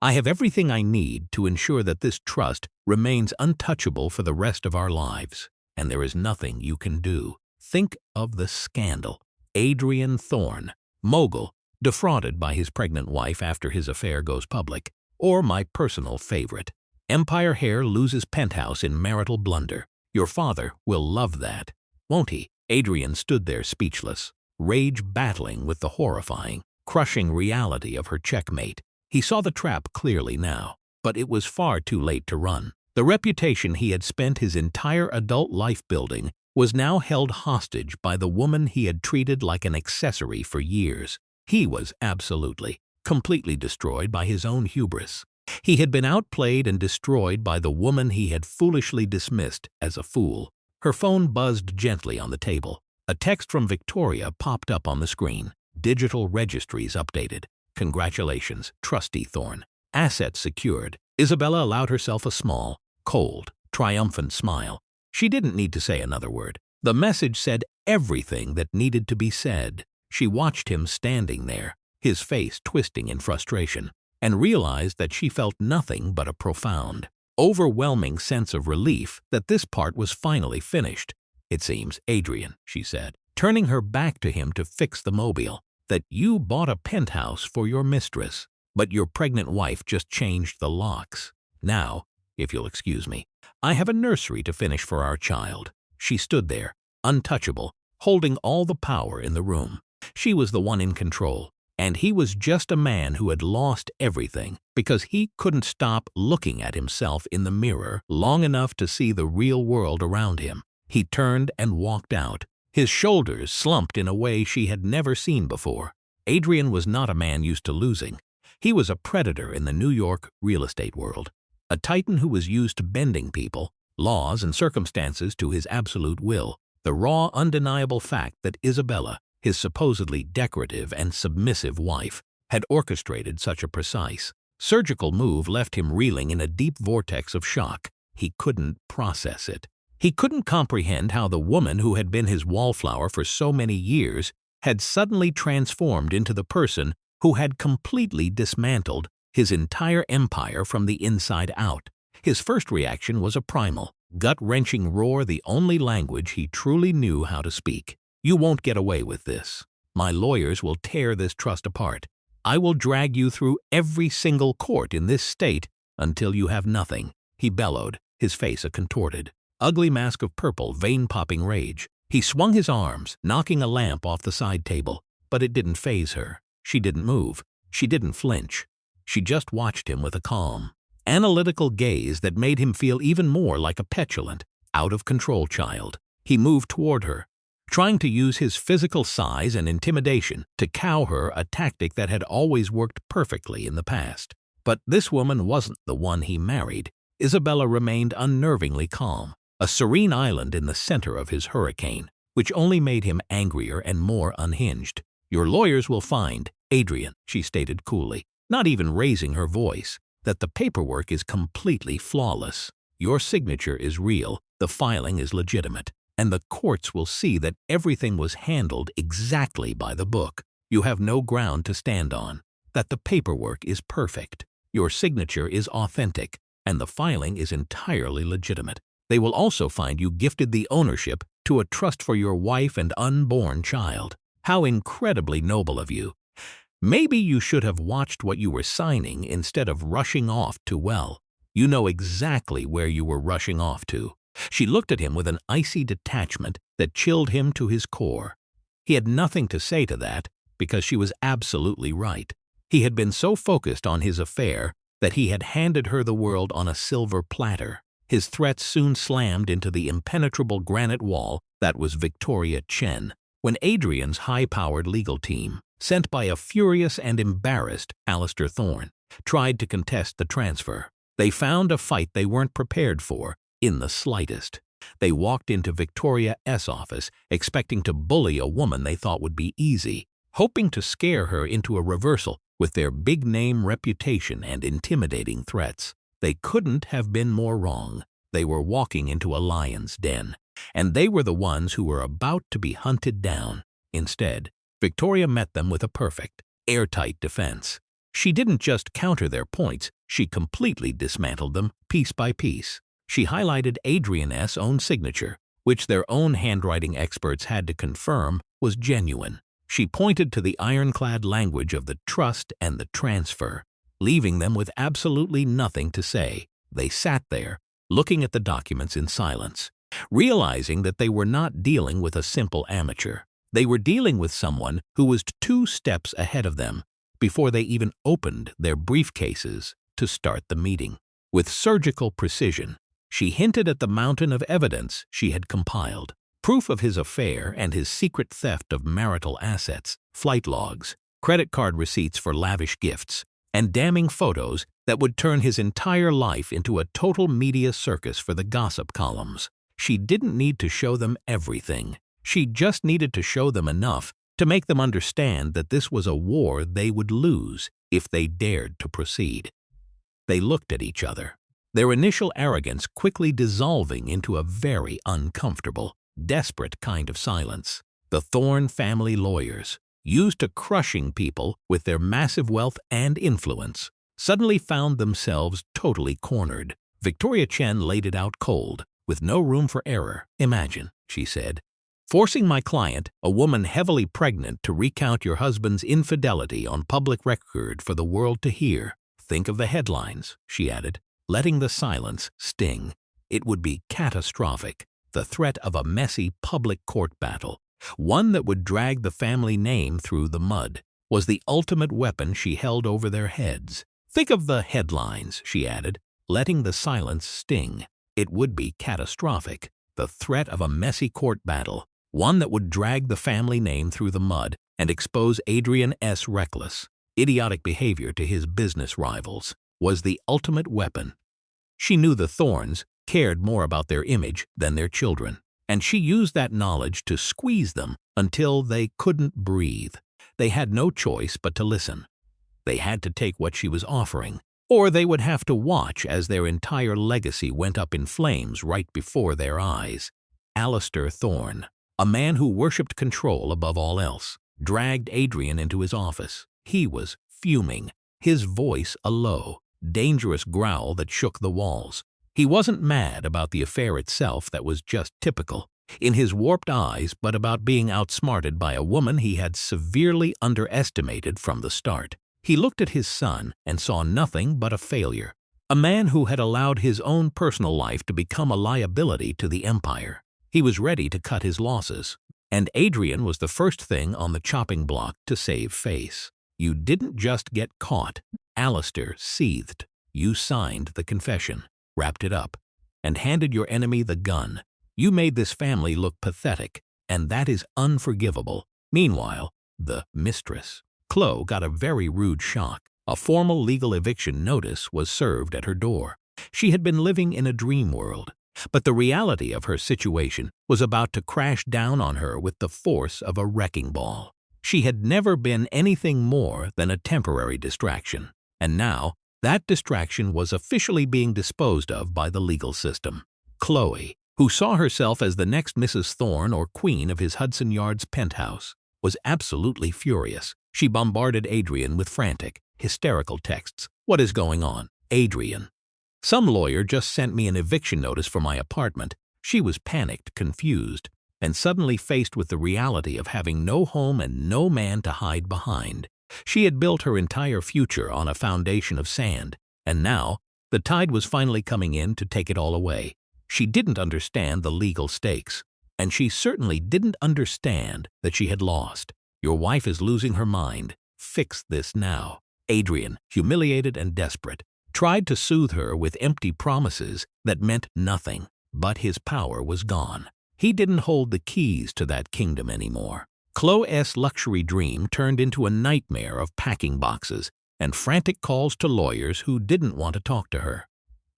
I have everything I need to ensure that this trust remains untouchable for the rest of our lives, and there is nothing you can do. Think of the scandal. Adrian Thorne, mogul, defrauded by his pregnant wife after his affair goes public, or my personal favorite. Empire Hair loses penthouse in marital blunder. Your father will love that, won't he? Adrian stood there speechless, rage battling with the horrifying, crushing reality of her checkmate. He saw the trap clearly now, but it was far too late to run. The reputation he had spent his entire adult life building was now held hostage by the woman he had treated like an accessory for years. He was absolutely, completely destroyed by his own hubris. He had been outplayed and destroyed by the woman he had foolishly dismissed as a fool. Her phone buzzed gently on the table. A text from Victoria popped up on the screen. Digital registries updated. Congratulations, Trustee Thorne. Assets secured. Isabella allowed herself a small, cold, triumphant smile. She didn't need to say another word. The message said everything that needed to be said. She watched him standing there, his face twisting in frustration, and realized that she felt nothing but a profound, overwhelming sense of relief that this part was finally finished. It seems, Adrian, she said, turning her back to him to fix the mobile, that you bought a penthouse for your mistress, but your pregnant wife just changed the locks. Now, if you'll excuse me, I have a nursery to finish for our child. She stood there, untouchable, holding all the power in the room. She was the one in control, and he was just a man who had lost everything because he couldn't stop looking at himself in the mirror long enough to see the real world around him. He turned and walked out. His shoulders slumped in a way she had never seen before. Adrian was not a man used to losing. He was a predator in the New York real estate world, a titan who was used to bending people, laws, and circumstances to his absolute will. The raw, undeniable fact that Isabella, his supposedly decorative and submissive wife, had orchestrated such a precise, surgical move left him reeling in a deep vortex of shock. He couldn't process it. He couldn't comprehend how the woman who had been his wallflower for so many years had suddenly transformed into the person who had completely dismantled his entire empire from the inside out. His first reaction was a primal, gut-wrenching roar, the only language he truly knew how to speak. You won't get away with this. My lawyers will tear this trust apart. I will drag you through every single court in this state until you have nothing, he bellowed, his face a contorted, ugly mask of purple, vein-popping rage. He swung his arms, knocking a lamp off the side table, but it didn't faze her. She didn't move. She didn't flinch. She just watched him with a calm, analytical gaze that made him feel even more like a petulant, out-of-control child. He moved toward her, trying to use his physical size and intimidation to cow her, a tactic that had always worked perfectly in the past. But this woman wasn't the one he married. Isabella remained unnervingly calm, a serene island in the center of his hurricane, which only made him angrier and more unhinged. Your lawyers will find, Adrian, she stated coolly, not even raising her voice, that the paperwork is completely flawless. Your signature is real, the filing is legitimate, and the courts will see that everything was handled exactly by the book. You have no ground to stand on, that the paperwork is perfect, your signature is authentic, and the filing is entirely legitimate. They will also find you gifted the ownership to a trust for your wife and unborn child. How incredibly noble of you. Maybe you should have watched what you were signing instead of rushing off to, well, you know exactly where you were rushing off to. She looked at him with an icy detachment that chilled him to his core. He had nothing to say to that because she was absolutely right. He had been so focused on his affair that he had handed her the world on a silver platter. His threats soon slammed into the impenetrable granite wall that was Victoria Chen, when Adrian's high-powered legal team, sent by a furious and embarrassed Alistair Thorne, tried to contest the transfer. They found a fight they weren't prepared for in the slightest. They walked into Victoria S. office expecting to bully a woman they thought would be easy, hoping to scare her into a reversal with their big-name reputation and intimidating threats. They couldn't have been more wrong. They were walking into a lion's den, and they were the ones who were about to be hunted down. Instead, Victoria met them with a perfect, airtight defense. She didn't just counter their points, she completely dismantled them piece by piece. She highlighted Adrian's own signature, which their own handwriting experts had to confirm was genuine. She pointed to the ironclad language of the trust and the transfer, leaving them with absolutely nothing to say. They sat there, looking at the documents in silence, realizing that they were not dealing with a simple amateur. They were dealing with someone who was 2 steps ahead of them before they even opened their briefcases to start the meeting. With surgical precision, she hinted at the mountain of evidence she had compiled. Proof of his affair and his secret theft of marital assets, flight logs, credit card receipts for lavish gifts, and damning photos that would turn his entire life into a total media circus for the gossip columns. She didn't need to show them everything. She just needed to show them enough to make them understand that this was a war they would lose if they dared to proceed. They looked at each other, their initial arrogance quickly dissolving into a very uncomfortable, desperate kind of silence. The Thorne family lawyers, used to crushing people with their massive wealth and influence, suddenly found themselves totally cornered. Victoria Chen laid it out cold, with no room for error. "Imagine," she said, "forcing my client, a woman heavily pregnant, to recount your husband's infidelity on public record for the world to hear. Think of the headlines," she added, letting the silence sting. "It would be catastrophic. The threat of a messy public court battle, one that would drag the family name through the mud, was the ultimate weapon she held over their heads. Think of the headlines," she added, letting the silence sting. "It would be catastrophic. The threat of a messy court battle, one that would drag the family name through the mud and expose Adrian's reckless, idiotic behavior to his business rivals, was the ultimate weapon." She knew the Thornes cared more about their image than their children, and she used that knowledge to squeeze them until they couldn't breathe. They had no choice but to listen. They had to take what she was offering, or they would have to watch as their entire legacy went up in flames right before their eyes. Alistair Thorne, a man who worshipped control above all else, dragged Adrian into his office. He was fuming, his voice a low, dangerous growl that shook the walls. He wasn't mad about the affair itself, that was just typical in his warped eyes, but about being outsmarted by a woman he had severely underestimated from the start. He looked at his son and saw nothing but a failure, a man who had allowed his own personal life to become a liability to the empire. He was ready to cut his losses, and Adrian was the first thing on the chopping block to save face. "You didn't just get caught," Alistair seethed. "You signed the confession, wrapped it up, and handed your enemy the gun. You made this family look pathetic, and that is unforgivable." Meanwhile, the mistress, Chloe, got a very rude shock. A formal legal eviction notice was served at her door. She had been living in a dream world, but the reality of her situation was about to crash down on her with the force of a wrecking ball. She had never been anything more than a temporary distraction, and now that distraction was officially being disposed of by the legal system. Chloe, who saw herself as the next Mrs. Thorne or queen of his Hudson Yards penthouse, was absolutely furious. She bombarded Adrian with frantic, hysterical texts. "What is going on, Adrian? Some lawyer just sent me an eviction notice for my apartment." She was panicked, confused, and suddenly faced with the reality of having no home and no man to hide behind. She had built her entire future on a foundation of sand, and now the tide was finally coming in to take it all away. She didn't understand the legal stakes, and she certainly didn't understand that she had lost. "Your wife is losing her mind. Fix this now." Adrian, humiliated and desperate, tried to soothe her with empty promises that meant nothing, but his power was gone. He didn't hold the keys to that kingdom anymore. Chloe's luxury dream turned into a nightmare of packing boxes and frantic calls to lawyers who didn't want to talk to her.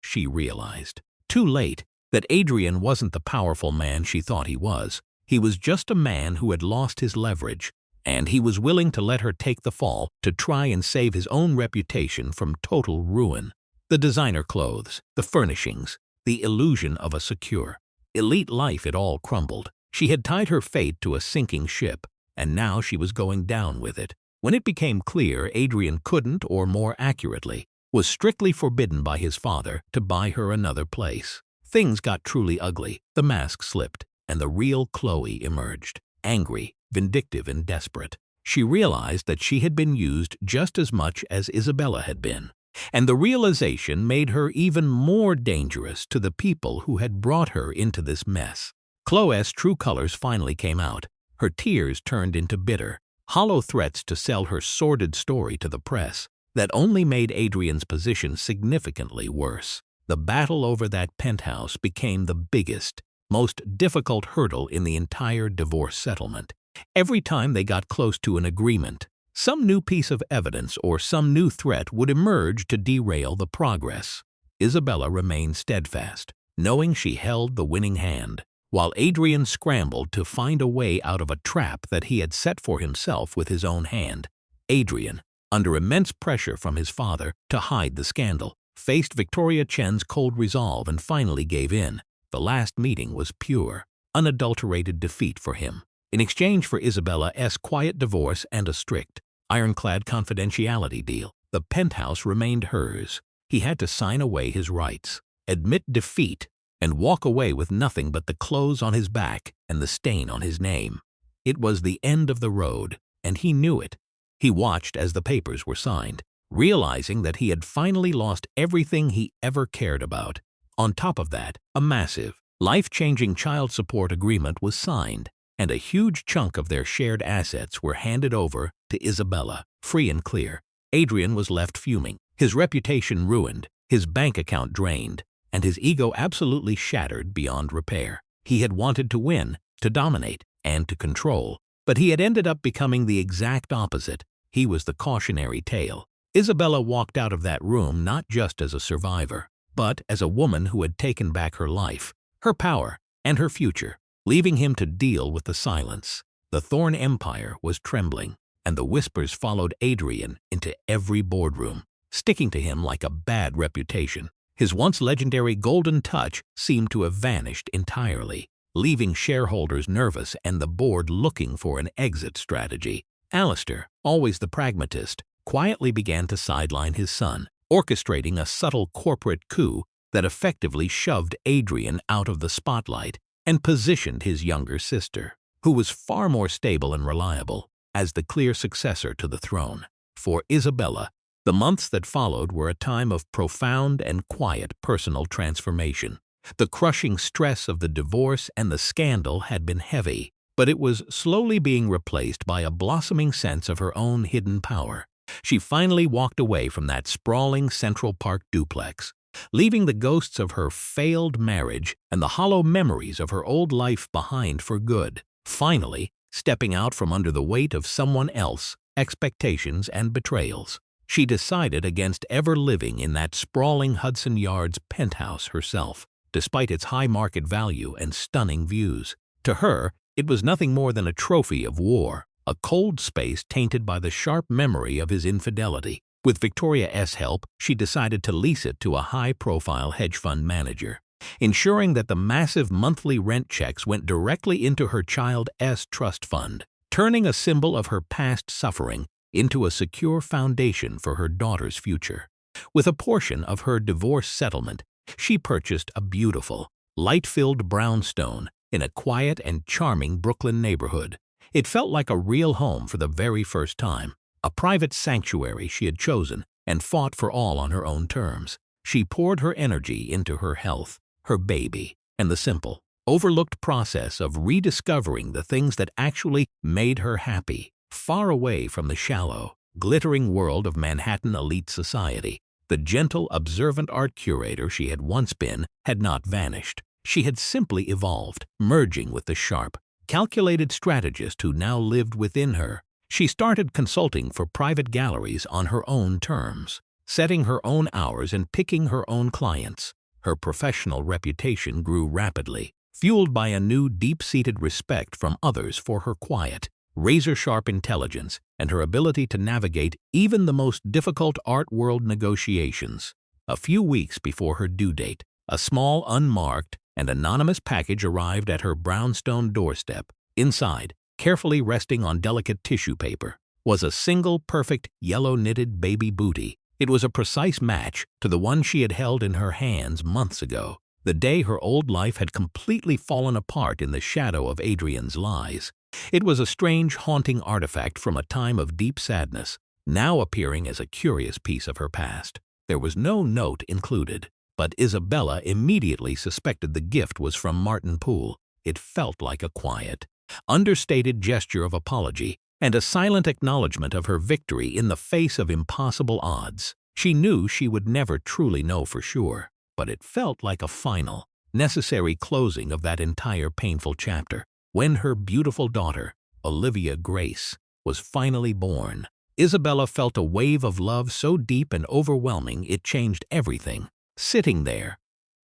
she realized, too late, that Adrian wasn't the powerful man she thought he was. He was just a man who had lost his leverage, and he was willing to let her take the fall to try and save his own reputation from total ruin. The designer clothes, the furnishings, the illusion of a secure, elite life, it all crumbled. She had tied her fate to a sinking ship, and now she was going down with it. When it became clear Adrian couldn't, or more accurately, was strictly forbidden by his father to buy her another place, things got truly ugly. The mask slipped, and the real Chloe emerged, angry, vindictive, and desperate. She realized that she had been used just as much as Isabella had been, and the realization made her even more dangerous to the people who had brought her into this mess. Chloe's true colors finally came out. Her tears turned into bitter, hollow threats to sell her sordid story to the press that only made Adrian's position significantly worse. The battle over that penthouse became the biggest, most difficult hurdle in the entire divorce settlement. Every time they got close to an agreement, some new piece of evidence or some new threat would emerge to derail the progress. Isabella remained steadfast, knowing she held the winning hand, while Adrian scrambled to find a way out of a trap that he had set for himself with his own hand. Adrian, under immense pressure from his father to hide the scandal, faced Victoria Chen's cold resolve and finally gave in. The last meeting was pure, unadulterated defeat for him. In exchange for Isabella's quiet divorce and a strict, ironclad confidentiality deal, the penthouse remained hers. He had to sign away his rights, admit defeat, and walk away with nothing but the clothes on his back and the stain on his name. It was the end of the road, and he knew it. He watched as the papers were signed, realizing that he had finally lost everything he ever cared about. On top of that, a massive, life-changing child support agreement was signed, and a huge chunk of their shared assets were handed over to Isabella, free and clear. Adrian was left fuming, his reputation ruined, his bank account drained, and his ego absolutely shattered beyond repair. He had wanted to win, to dominate, and to control, but he had ended up becoming the exact opposite. He was the cautionary tale. Isabella walked out of that room not just as a survivor, but as a woman who had taken back her life, her power, and her future, leaving him to deal with the silence. The Thorn Empire was trembling, and the whispers followed Adrian into every boardroom, sticking to him like a bad reputation. His once legendary golden touch seemed to have vanished entirely, leaving shareholders nervous and the board looking for an exit strategy. Alistair, always the pragmatist, quietly began to sideline his son, orchestrating a subtle corporate coup that effectively shoved Adrian out of the spotlight and positioned his younger sister, who was far more stable and reliable, as the clear successor to the throne. For Isabella, the months that followed were a time of profound and quiet personal transformation. The crushing stress of the divorce and the scandal had been heavy, but it was slowly being replaced by a blossoming sense of her own hidden power. She finally walked away from that sprawling Central Park duplex, leaving the ghosts of her failed marriage and the hollow memories of her old life behind for good, finally stepping out from under the weight of someone else's expectations and betrayals. She decided against ever living in that sprawling Hudson Yards penthouse herself, despite its high market value and stunning views. To her, it was nothing more than a trophy of war, a cold space tainted by the sharp memory of his infidelity. With Victoria's help, she decided to lease it to a high-profile hedge fund manager, ensuring that the massive monthly rent checks went directly into her child's trust fund, turning a symbol of her past suffering into a secure foundation for her daughter's future. With a portion of her divorce settlement, she purchased a beautiful, light-filled brownstone in a quiet and charming Brooklyn neighborhood. It felt like a real home for the very first time, a private sanctuary she had chosen and fought for all on her own terms. She poured her energy into her health, her baby, and the simple, overlooked process of rediscovering the things that actually made her happy, far away from the shallow, glittering world of Manhattan elite society. The gentle, observant art curator she had once been had not vanished. She had simply evolved, merging with the sharp, calculated strategist who now lived within her. She started consulting for private galleries on her own terms, setting her own hours and picking her own clients. Her professional reputation grew rapidly, fueled by a new deep-seated respect from others for her quiet, razor-sharp intelligence and her ability to navigate even the most difficult art world negotiations. A few weeks before her due date, a small, unmarked, and anonymous package arrived at her brownstone doorstep. Inside, carefully resting on delicate tissue paper, was a single perfect yellow-knitted baby bootie. It was a precise match to the one she had held in her hands months ago, the day her old life had completely fallen apart in the shadow of Adrian's lies. It was a strange, haunting artifact from a time of deep sadness, now appearing as a curious piece of her past. There was no note included, but Isabella immediately suspected the gift was from Martin Poole. It felt like a quiet, understated gesture of apology and a silent acknowledgement of her victory in the face of impossible odds. She knew she would never truly know for sure, but it felt like a final, necessary closing of that entire painful chapter. When her beautiful daughter, Olivia Grace, was finally born, Isabella felt a wave of love so deep and overwhelming it changed everything. Sitting there,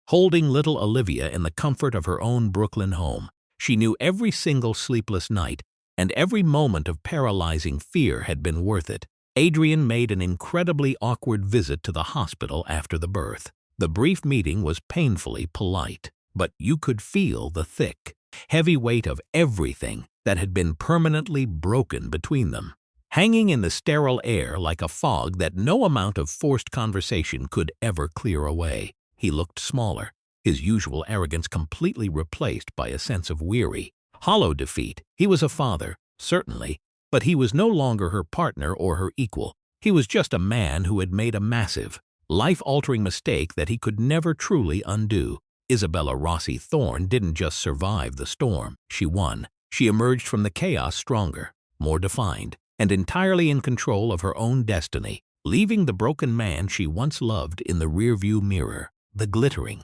holding little Olivia in the comfort of her own Brooklyn home, she knew every single sleepless night and every moment of paralyzing fear had been worth it. Adrian made an incredibly awkward visit to the hospital after the birth. The brief meeting was painfully polite, but you could feel the thick, heavy weight of everything that had been permanently broken between them, hanging in the sterile air like a fog that no amount of forced conversation could ever clear away. He looked smaller, his usual arrogance completely replaced by a sense of weary, hollow defeat. He was a father, certainly, but he was no longer her partner or her equal. He was just a man who had made a massive, life-altering mistake that he could never truly undo. Isabella Rossi Thorne didn't just survive the storm, she won. She emerged from the chaos stronger, more defined, and entirely in control of her own destiny, leaving the broken man she once loved in the rearview mirror. The glittering,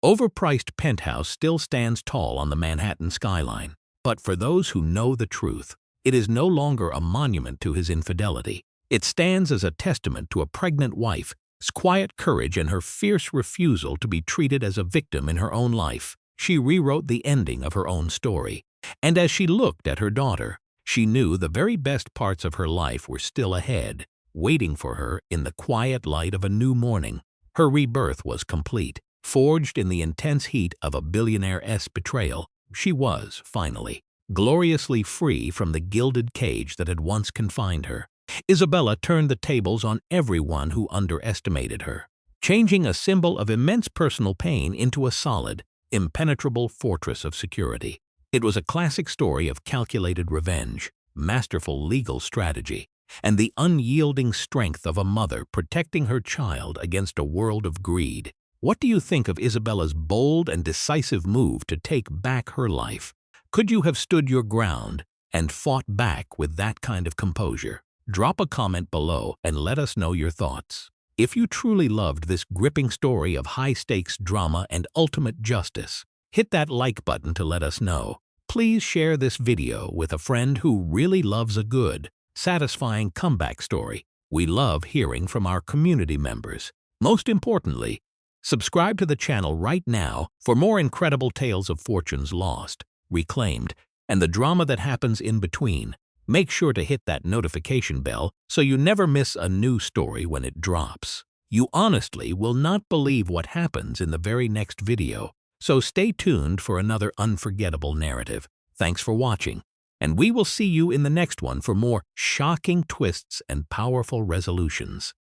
overpriced penthouse still stands tall on the Manhattan skyline, but for those who know the truth, it is no longer a monument to his infidelity. It stands as a testament to a pregnant wife's quiet courage and her fierce refusal to be treated as a victim in her own life. She rewrote the ending of her own story, and as she looked at her daughter, she knew the very best parts of her life were still ahead, waiting for her in the quiet light of a new morning. Her rebirth was complete. Forged in the intense heat of a billionaire's betrayal, she was, finally, gloriously free from the gilded cage that had once confined her. Isabella turned the tables on everyone who underestimated her, changing a symbol of immense personal pain into a solid, impenetrable fortress of security. It was a classic story of calculated revenge, masterful legal strategy, and the unyielding strength of a mother protecting her child against a world of greed. What do you think of Isabella's bold and decisive move to take back her life? Could you have stood your ground and fought back with that kind of composure? Drop a comment below and let us know your thoughts. If you truly loved this gripping story of high-stakes drama and ultimate justice, hit that like button to let us know. Please share this video with a friend who really loves a good, satisfying comeback story. We love hearing from our community members. Most importantly, subscribe to the channel right now for more incredible tales of fortunes lost, reclaimed, and the drama that happens in between. Make sure to hit that notification bell so you never miss a new story when it drops. You honestly will not believe what happens in the very next video, so stay tuned for another unforgettable narrative. Thanks for watching, and we will see you in the next one for more shocking twists and powerful resolutions.